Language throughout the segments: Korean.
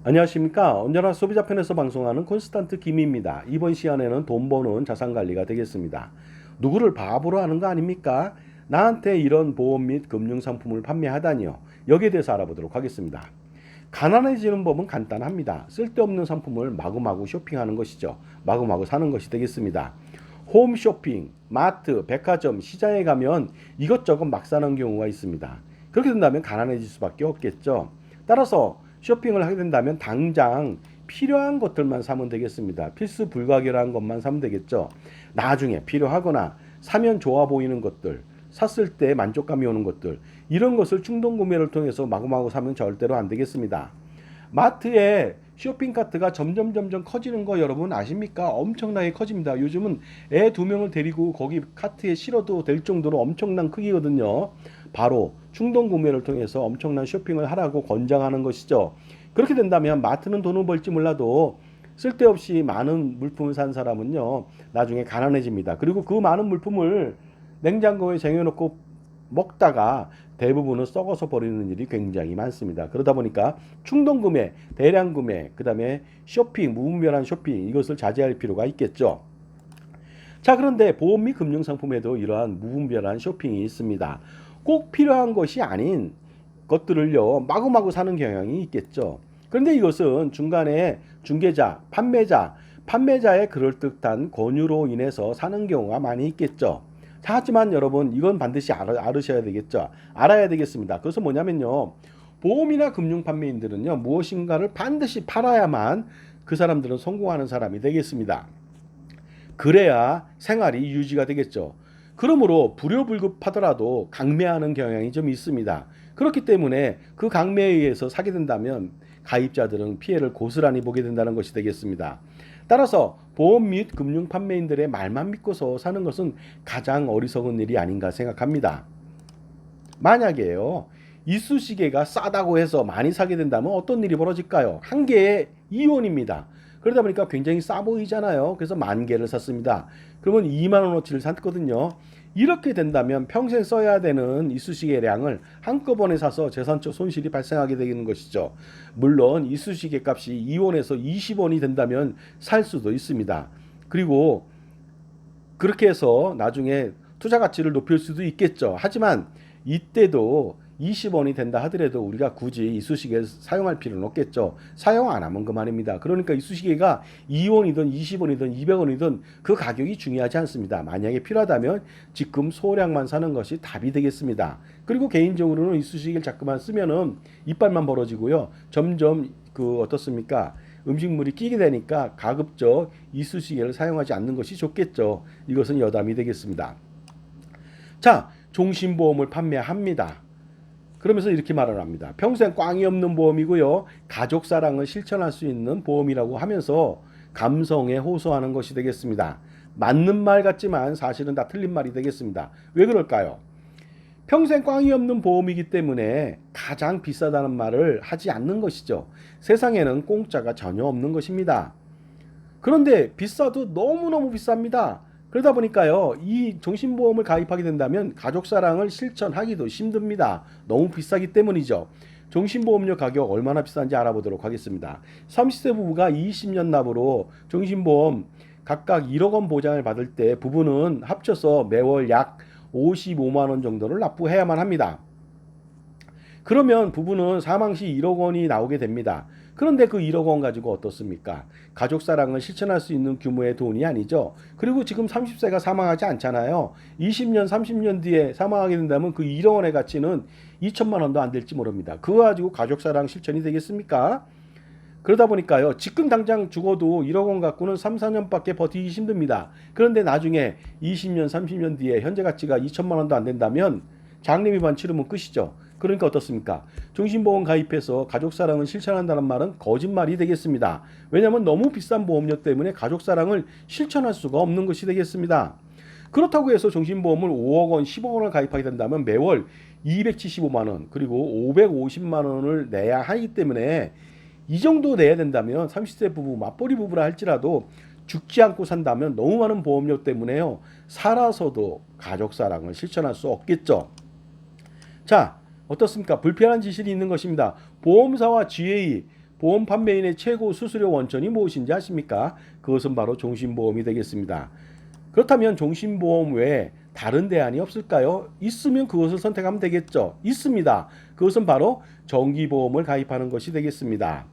안녕하십니까. 언제나 소비자 편에서 방송하는 콘스탄트 김입니다. 이번 시간에는 돈 버는 자산관리가 되겠습니다. 누구를 바보로 하는 거 아닙니까? 나한테 이런 보험 및 금융상품을 판매하다니요. 여기에 대해서 알아보도록 하겠습니다. 가난해지는 법은 간단합니다. 쓸데없는 상품을 마구마구 쇼핑하는 것이죠. 마구마구 사는 것이 되겠습니다. 홈쇼핑, 마트, 백화점, 시장에 가면 이것저것 막 사는 경우가 있습니다. 그렇게 된다면 가난해질 수밖에 없겠죠. 따라서 쇼핑을 하게 된다면 당장 필요한 것들만 사면 되겠습니다. 필수 불가결한 것만 사면 되겠죠. 나중에 필요하거나 사면 좋아 보이는 것들, 샀을 때 만족감이 오는 것들, 이런 것을 충동 구매를 통해서 마구마구 사면 절대로 안 되겠습니다. 마트에 쇼핑카트가 점점 커지는 거 여러분 아십니까? 엄청나게 커집니다. 요즘은 애 2명을 데리고 거기 카트에 실어도 될 정도로 엄청난 크기거든요. 바로 충동 구매를 통해서 엄청난 쇼핑을 하라고 권장하는 것이죠. 그렇게 된다면 마트는 돈을 벌지 몰라도 쓸데없이 많은 물품을 산 사람은요, 나중에 가난해집니다. 그리고 그 많은 물품을 냉장고에 쟁여놓고 먹다가 대부분은 썩어서 버리는 일이 굉장히 많습니다. 그러다 보니까 충동 구매, 대량 구매, 그 다음에 쇼핑, 무분별한 쇼핑, 이것을 자제할 필요가 있겠죠. 자, 그런데 보험 및 금융상품에도 이러한 무분별한 쇼핑이 있습니다. 꼭 필요한 것이 아닌 것들을요, 마구마구 사는 경향이 있겠죠. 그런데 이것은 중간에 중개자, 판매자의 그럴듯한 권유로 인해서 사는 경우가 많이 있겠죠. 자, 하지만 여러분, 이건 반드시 알으셔야 되겠죠. 알아야 되겠습니다. 그것은 뭐냐면요, 보험이나 금융 판매인들은요, 무엇인가를 반드시 팔아야만 그 사람들은 성공하는 사람이 되겠습니다. 그래야 생활이 유지가 되겠죠. 그러므로 불효불급하더라도 강매하는 경향이 좀 있습니다. 그렇기 때문에 그 강매에 의해서 사게 된다면 가입자들은 피해를 고스란히 보게 된다는 것이 되겠습니다. 따라서 보험 및 금융 판매인들의 말만 믿고서 사는 것은 가장 어리석은 일이 아닌가 생각합니다. 만약에요, 이쑤시개가 싸다고 해서 많이 사게 된다면 어떤 일이 벌어질까요? 한 개에 2원입니다. 그러다 보니까 굉장히 싸 보이잖아요. 그래서 10,000개를 샀습니다. 그러면 2만 원어치를 샀거든요. 이렇게 된다면 평생 써야 되는 이쑤시개량을 한꺼번에 사서 재산적 손실이 발생하게 되는 것이죠. 물론 이쑤시개 값이 2원에서 20원이 된다면 살 수도 있습니다. 그리고 그렇게 해서 나중에 투자 가치를 높일 수도 있겠죠. 하지만 이때도 20원이 된다 하더라도 우리가 굳이 이쑤시개를 사용할 필요는 없겠죠. 사용 안 하면 그만입니다. 그러니까 이쑤시개가 2원이든 20원이든 200원이든 그 가격이 중요하지 않습니다. 만약에 필요하다면 지금 소량만 사는 것이 답이 되겠습니다. 그리고 개인적으로는 이쑤시개를 자꾸만 쓰면은 이빨만 벌어지고요. 점점 어떻습니까? 음식물이 끼게 되니까 가급적 이쑤시개를 사용하지 않는 것이 좋겠죠. 이것은 여담이 되겠습니다. 자, 종신보험을 판매합니다. 그러면서 이렇게 말을 합니다. 평생 꽝이 없는 보험이고요. 가족 사랑을 실천할 수 있는 보험이라고 하면서 감성에 호소하는 것이 되겠습니다. 맞는 말 같지만 사실은 다 틀린 말이 되겠습니다. 왜 그럴까요? 평생 꽝이 없는 보험이기 때문에 가장 비싸다는 말을 하지 않는 것이죠. 세상에는 공짜가 전혀 없는 것입니다. 그런데 비싸도 너무너무 비쌉니다. 그러다 보니까요, 이 정신보험을 가입하게 된다면 가족사랑을 실천하기도 힘듭니다. 너무 비싸기 때문이죠. 정신보험료 가격 얼마나 비싼지 알아보도록 하겠습니다. 30세 부부가 20년 납으로 정신보험 각각 1억 원 보장을 받을 때 부부는 합쳐서 매월 약 55만 원 정도를 납부해야만 합니다. 그러면 부부는 사망 시 1억 원이 나오게 됩니다. 그런데 그 1억 원 가지고 어떻습니까? 가족 사랑을 실천할 수 있는 규모의 돈이 아니죠. 그리고 지금 30세가 사망하지 않잖아요. 20년, 30년 뒤에 사망하게 된다면 그 1억 원의 가치는 2천만 원도 안 될지 모릅니다. 그거 가지고 가족 사랑 실천이 되겠습니까? 그러다 보니까요, 지금 당장 죽어도 1억 원 갖고는 3, 4년밖에 버티기 힘듭니다. 그런데 나중에 20년, 30년 뒤에 현재 가치가 2천만 원도 안 된다면 장례비만 치르면 끝이죠. 그러니까 어떻습니까? 종신보험 가입해서 가족사랑을 실천한다는 말은 거짓말이 되겠습니다. 왜냐하면 너무 비싼 보험료 때문에 가족사랑을 실천할 수가 없는 것이 되겠습니다. 그렇다고 해서 종신보험을 5억 원, 10억 원을 가입하게 된다면 매월 275만 원, 그리고 550만 원을 내야 하기 때문에 이 정도 내야 된다면 30세 부부, 맞벌이 부부라 할지라도 죽지 않고 산다면 너무 많은 보험료 때문에요, 살아서도 가족사랑을 실천할 수 없겠죠. 자, 어떻습니까? 불편한 지실이 있는 것입니다. 보험사와 GA, 보험 판매인의 최고 수수료 원천이 무엇인지 아십니까? 그것은 바로 종신보험이 되겠습니다. 그렇다면 종신보험 외에 다른 대안이 없을까요? 있으면 그것을 선택하면 되겠죠. 있습니다. 그것은 바로 정기보험을 가입하는 것이 되겠습니다.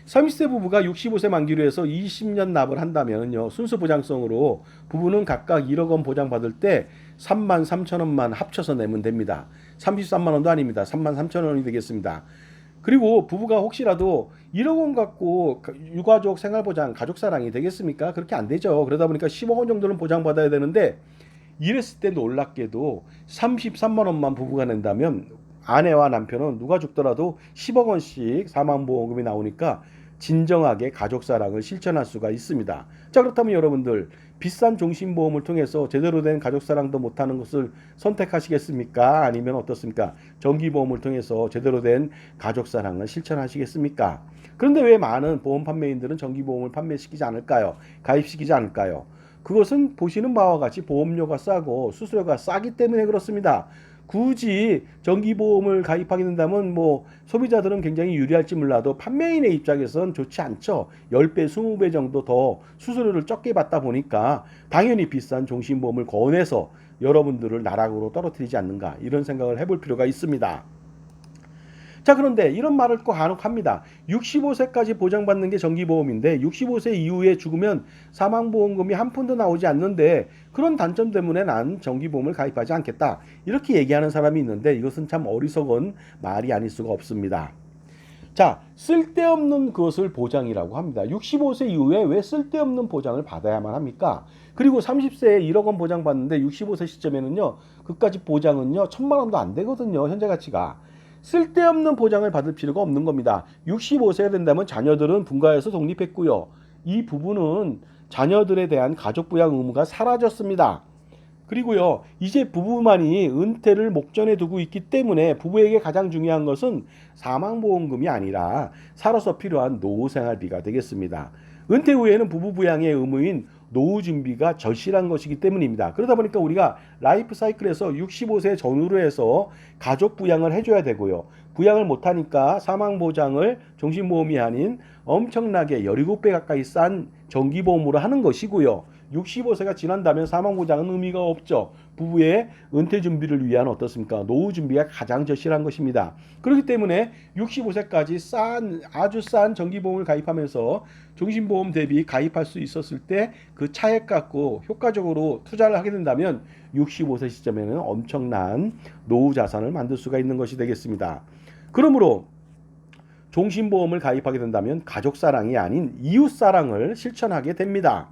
30세 부부가 65세 만기로 해서 20년 납을 한다면요. 순수 보장성으로 부부는 각각 1억 원 보장받을 때 3만 3천 원만 합쳐서 내면 됩니다. 33만 원도 아닙니다. 3만 3천 원이 되겠습니다. 그리고 부부가 혹시라도 1억 원 갖고 유가족 생활보장, 가족사랑이 되겠습니까? 그렇게 안 되죠. 그러다 보니까 10억 원 정도는 보장받아야 되는데 이랬을 때 놀랍게도 33만 원만 부부가 낸다면 아내와 남편은 누가 죽더라도 10억 원씩 사망보험금이 나오니까 진정하게 가족사랑을 실천할 수가 있습니다. 자, 그렇다면 여러분들 비싼 종신보험을 통해서 제대로 된 가족사랑도 못하는 것을 선택하시겠습니까? 아니면 어떻습니까? 정기보험을 통해서 제대로 된 가족사랑을 실천하시겠습니까? 그런데 왜 많은 보험 판매인들은 정기보험을 판매시키지 않을까요? 가입시키지 않을까요? 그것은 보시는 바와 같이 보험료가 싸고 수수료가 싸기 때문에 그렇습니다. 굳이 정기보험을 가입하게 된다면 소비자들은 굉장히 유리할지 몰라도 판매인의 입장에선 좋지 않죠. 10배, 20배 정도 더 수수료를 적게 받다 보니까 당연히 비싼 종신보험을 권해서 여러분들을 나락으로 떨어뜨리지 않는가 이런 생각을 해볼 필요가 있습니다. 자, 그런데 이런 말을 꼭 간혹 합니다. 65세까지 보장받는 게 정기보험인데 65세 이후에 죽으면 사망보험금이 한 푼도 나오지 않는데 그런 단점 때문에 난 정기보험을 가입하지 않겠다. 이렇게 얘기하는 사람이 있는데 이것은 참 어리석은 말이 아닐 수가 없습니다. 자, 쓸데없는 것을 보장이라고 합니다. 65세 이후에 왜 쓸데없는 보장을 받아야만 합니까? 그리고 30세에 1억 원 보장받는데 65세 시점에는요. 그까지 보장은요. 1,000만 원도 안 되거든요. 현재 가치가. 쓸데없는 보장을 받을 필요가 없는 겁니다. 65세가 된다면 자녀들은 분가해서 독립했고요. 이 부부는 자녀들에 대한 가족 부양 의무가 사라졌습니다. 그리고요, 이제 부부만이 은퇴를 목전에 두고 있기 때문에 부부에게 가장 중요한 것은 사망보험금이 아니라 살아서 필요한 노후생활비가 되겠습니다. 은퇴 후에는 부부 부양의 의무인 노후 준비가 절실한 것이기 때문입니다. 그러다 보니까 우리가 라이프 사이클에서 65세 전후로 해서 가족 부양을 해줘야 되고요. 부양을 못하니까 사망보장을 종신보험이 아닌 엄청나게 17배 가까이 싼 정기보험으로 하는 것이고요. 65세가 지난다면 사망보장은 의미가 없죠. 부부의 은퇴 준비를 위한 어떻습니까? 노후 준비가 가장 절실한 것입니다. 그렇기 때문에 65세까지 아주 싼 정기보험을 가입하면서 종신보험 대비 가입할 수 있었을 때 그 차액 갖고 효과적으로 투자를 하게 된다면 65세 시점에는 엄청난 노후 자산을 만들 수가 있는 것이 되겠습니다. 그러므로 종신보험을 가입하게 된다면 가족사랑이 아닌 이웃사랑을 실천하게 됩니다.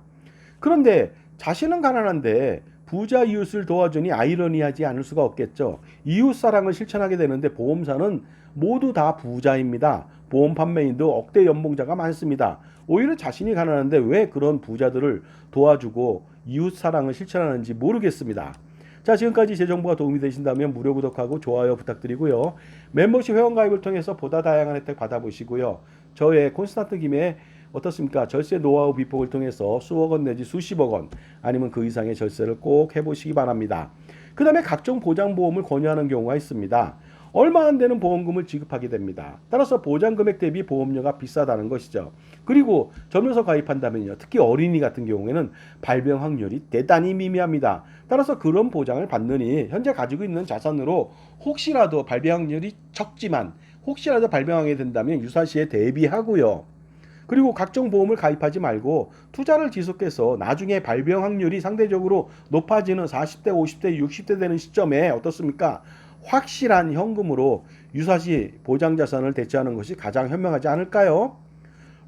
그런데 자신은 가난한데 부자 이웃을 도와주니 아이러니하지 않을 수가 없겠죠. 이웃사랑을 실천하게 되는데 보험사는 모두 다 부자입니다. 보험 판매인도 억대 연봉자가 많습니다. 오히려 자신이 가난한데 왜 그런 부자들을 도와주고 이웃사랑을 실천하는지 모르겠습니다. 자, 지금까지 제 정보가 도움이 되신다면 무료 구독하고 좋아요 부탁드리고요. 멤버십 회원가입을 통해서 보다 다양한 혜택 받아보시고요. 저의 콘스탄트 김의 어떻습니까? 절세 노하우 비법을 통해서 수억 원 내지 수십억 원 아니면 그 이상의 절세를 꼭 해보시기 바랍니다. 그 다음에 각종 보장보험을 권유하는 경우가 있습니다. 얼마 안 되는 보험금을 지급하게 됩니다. 따라서 보장금액 대비 보험료가 비싸다는 것이죠. 그리고 젊어서 가입한다면요. 특히 어린이 같은 경우에는 발병 확률이 대단히 미미합니다. 따라서 그런 보장을 받느니 현재 가지고 있는 자산으로 혹시라도 발병 확률이 적지만 혹시라도 발병하게 된다면 유사시에 대비하고요. 그리고 각종 보험을 가입하지 말고 투자를 지속해서 나중에 발병 확률이 상대적으로 높아지는 40대, 50대, 60대 되는 시점에 어떻습니까? 확실한 현금으로 유사시 보장자산을 대체하는 것이 가장 현명하지 않을까요?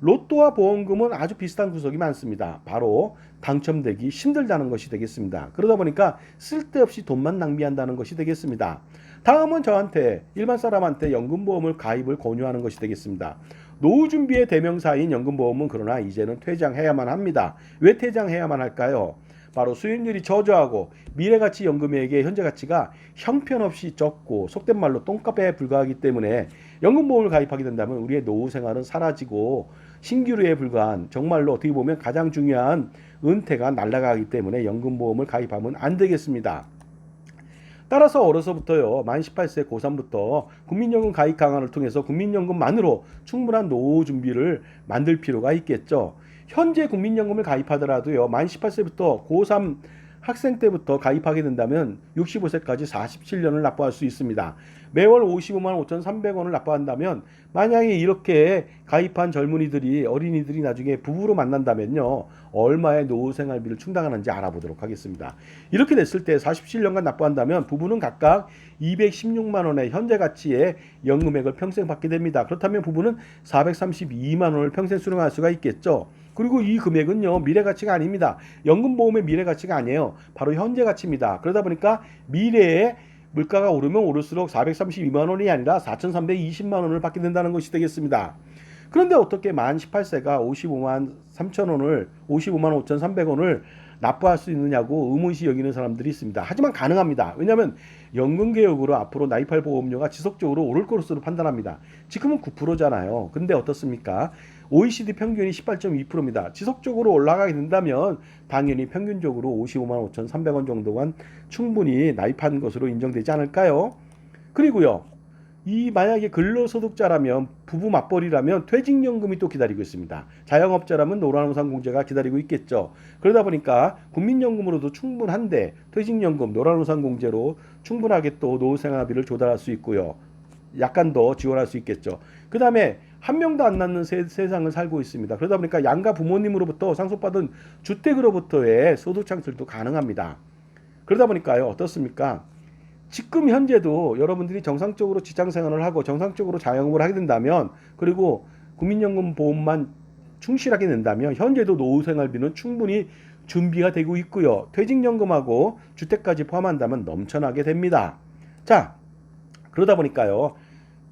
로또와 보험금은 아주 비슷한 구석이 많습니다. 바로 당첨되기 힘들다는 것이 되겠습니다. 그러다 보니까 쓸데없이 돈만 낭비한다는 것이 되겠습니다. 다음은 저한테 일반 사람한테 연금보험을 가입을 권유하는 것이 되겠습니다. 노후 준비의 대명사인 연금보험은 그러나 이제는 퇴장해야만 합니다. 왜 퇴장해야만 할까요? 바로 수익률이 저조하고 미래가치 연금액의 현재 가치가 형편없이 적고 속된 말로 똥값에 불과하기 때문에 연금보험을 가입하게 된다면 우리의 노후 생활은 사라지고 신기루에 불과한 정말로 어떻게 보면 가장 중요한 은퇴가 날아가기 때문에 연금보험을 가입하면 안 되겠습니다. 따라서 어려서부터요, 만 18세 고3부터 국민연금 가입 강화를 통해서 국민연금만으로 충분한 노후 준비를 만들 필요가 있겠죠. 현재 국민연금을 가입하더라도요, 만 18세부터 고3 학생 때부터 가입하게 된다면 65세까지 47년을 납부할 수 있습니다. 매월 55만 5,300원을 납부한다면 만약에 이렇게 가입한 젊은이들이 어린이들이 나중에 부부로 만난다면요, 얼마의 노후 생활비를 충당하는지 알아보도록 하겠습니다. 이렇게 됐을 때 47년간 납부한다면 부부는 각각 216만 원의 현재 가치의 연금액을 평생 받게 됩니다. 그렇다면 부부는 432만 원을 평생 수령할 수가 있겠죠. 그리고 이 금액은요, 미래 가치가 아닙니다. 연금보험의 미래 가치가 아니에요. 바로 현재 가치입니다. 그러다 보니까 미래에 물가가 오르면 오를수록 432만 원이 아니라 4,320만 원을 받게 된다는 것이 되겠습니다. 그런데 어떻게 만 18세가 55만 3천 원을 55만 5,300원을 납부할 수 있느냐고 의문시 여기는 사람들이 있습니다. 하지만 가능합니다. 왜냐하면 연금개혁으로 앞으로 나이팔 보험료가 지속적으로 오를 것으로 판단합니다. 지금은 9%잖아요. 근데 어떻습니까? OECD 평균이 18.2%입니다. 지속적으로 올라가게 된다면 당연히 평균적으로 55만 5,300원 정도만 충분히 나이판 것으로 인정되지 않을까요? 그리고요, 이 만약에 근로소득자라면 부부 맞벌이라면 퇴직연금이 또 기다리고 있습니다. 자영업자라면 노란우산공제가 기다리고 있겠죠. 그러다 보니까 국민연금으로도 충분한데 퇴직연금, 노란우산공제로 충분하게 또 노후생활비를 조달할 수 있고요. 약간 더 지원할 수 있겠죠. 그 다음에 한 명도 안 낳는 세상을 살고 있습니다. 그러다 보니까 양가 부모님으로부터 상속받은 주택으로부터의 소득 창출도 가능합니다. 그러다 보니까요, 어떻습니까? 지금 현재도 여러분들이 정상적으로 직장생활을 하고 정상적으로 자영업을 하게 된다면, 그리고 국민연금 보험만 충실하게 된다면 현재도 노후생활비는 충분히 준비가 되고 있고요. 퇴직연금하고 주택까지 포함한다면 넘쳐나게 됩니다. 자, 그러다 보니까요,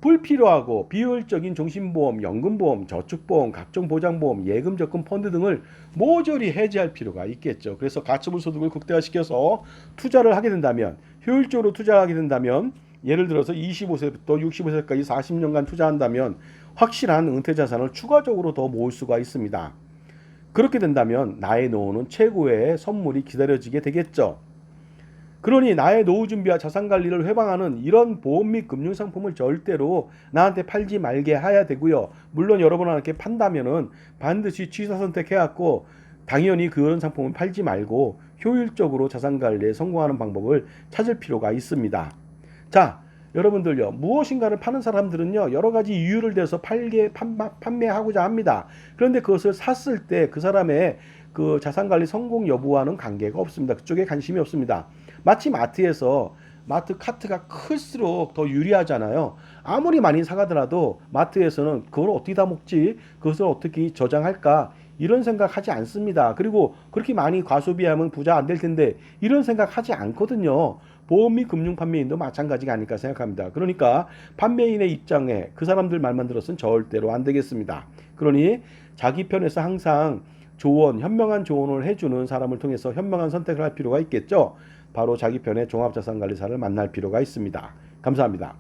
불필요하고 비효율적인 종신보험, 연금보험, 저축보험, 각종 보장보험, 예금, 적금, 펀드 등을 모조리 해지할 필요가 있겠죠. 그래서 가처분 소득을 극대화시켜서 투자를 하게 된다면, 효율적으로 투자하게 된다면, 예를 들어서 25세부터 65세까지 40년간 투자한다면 확실한 은퇴 자산을 추가적으로 더 모을 수가 있습니다. 그렇게 된다면 나의 노후는 최고의 선물이 기다려지게 되겠죠. 그러니 나의 노후 준비와 자산 관리를 회방하는 이런 보험 및 금융 상품을 절대로 나한테 팔지 말게 해야 되고요. 물론 여러분한테 판다면은 반드시 취사 선택해갖고 당연히 그런 상품을 팔지 말고 효율적으로 자산 관리에 성공하는 방법을 찾을 필요가 있습니다. 자, 여러분들요, 무엇인가를 파는 사람들은요, 여러 가지 이유를 대서 판매하고자 합니다. 그런데 그것을 샀을 때 그 사람의 그 자산 관리 성공 여부와는 관계가 없습니다. 그쪽에 관심이 없습니다. 마치 마트에서 마트 카트가 클수록 더 유리하잖아요. 아무리 많이 사가더라도 마트에서는 그걸 어떻게 다 먹지? 그것을 어떻게 저장할까? 이런 생각하지 않습니다. 그리고 그렇게 많이 과소비하면 부자 안 될 텐데 이런 생각하지 않거든요. 보험 및 금융 판매인도 마찬가지가 아닐까 생각합니다. 그러니까 판매인의 입장에 그 사람들 말만 들었으면 절대로 안 되겠습니다. 그러니 자기 편에서 항상 조언, 현명한 조언을 해주는 사람을 통해서 현명한 선택을 할 필요가 있겠죠. 바로 자기 편의 종합자산관리사를 만날 필요가 있습니다. 감사합니다.